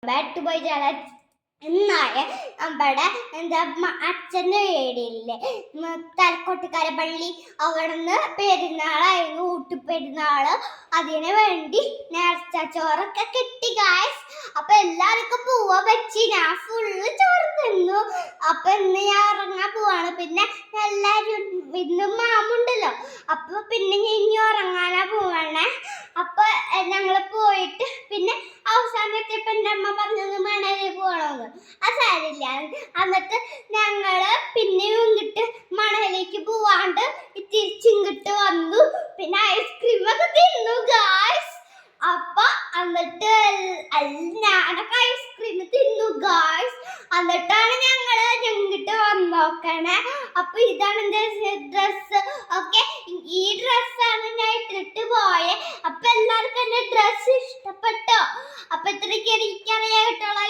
Bat പോയി എന്നായ നമ്മുടെ അച്ഛൻ്റെ വീടില്ലേ തലക്കൊട്ടുകാര പള്ളി അവിടുന്ന് പെരുന്നാളായിരുന്നു ഊട്ടുപെരുന്നാള്. അതിനു വേണ്ടി നേർച്ച ചോറൊക്കെ കിട്ടി ഗായ്സ്. അപ്പൊ എല്ലാവർക്കും പോവാൻ പറ്റി. ഞാൻ ഫുള്ള് ചോറ് തിന്നു. അപ്പൊ ഇന്ന് ഞാൻ ഉറങ്ങാൻ പോവാണ്. പിന്നെ എല്ലാരും ഇന്നും മാമുണ്ടല്ലോ, അപ്പൊ പിന്നെ ഇനി ഉറങ്ങാനാ പോവാണേ. അപ്പൊ ഞങ്ങള് പോയിട്ട് പിന്നെ അവസാനത്തെപ്പോ എൻ്റെ അമ്മ പറഞ്ഞത് മണലിൽ പോകണമെന്ന്. അത് സാരില്ല. എന്നിട്ട് ഞങ്ങള് പിന്നെയും ഇങ്ങിട്ട് മണലിലേക്ക് പോവാണ്ട് തിരിച്ചിങ്ങിട്ട് വന്നു. പിന്നെ ഐസ്ക്രീം ഒക്കെ തിന്നു ഗായ്സ്. അപ്പൊ എന്നിട്ട് ഞാനൊക്കെ ഐസ്ക്രീം തിന്നു ഗായ്സ്. എന്നിട്ടാണ് ഞങ്ങള് ഇങ്ങിട്ട് വന്നോക്കണേ. അപ്പൊ ഇതാണ് എന്റെ ഡ്രസ്സ്. ഓക്കെ, ഈ ഡ്രസ്സാണ് ഞാൻ ഇട്ടിട്ട് പോയെ. അപ്പൊ എല്ലാവർക്കും എന്റെ ഡ്രസ്സ് ഇഷ്ടപ്പെട്ടോ? അപ്പൊ ഇത്രയ്ക്ക് എനിക്കറിയാൻ കേട്ടോളൂ.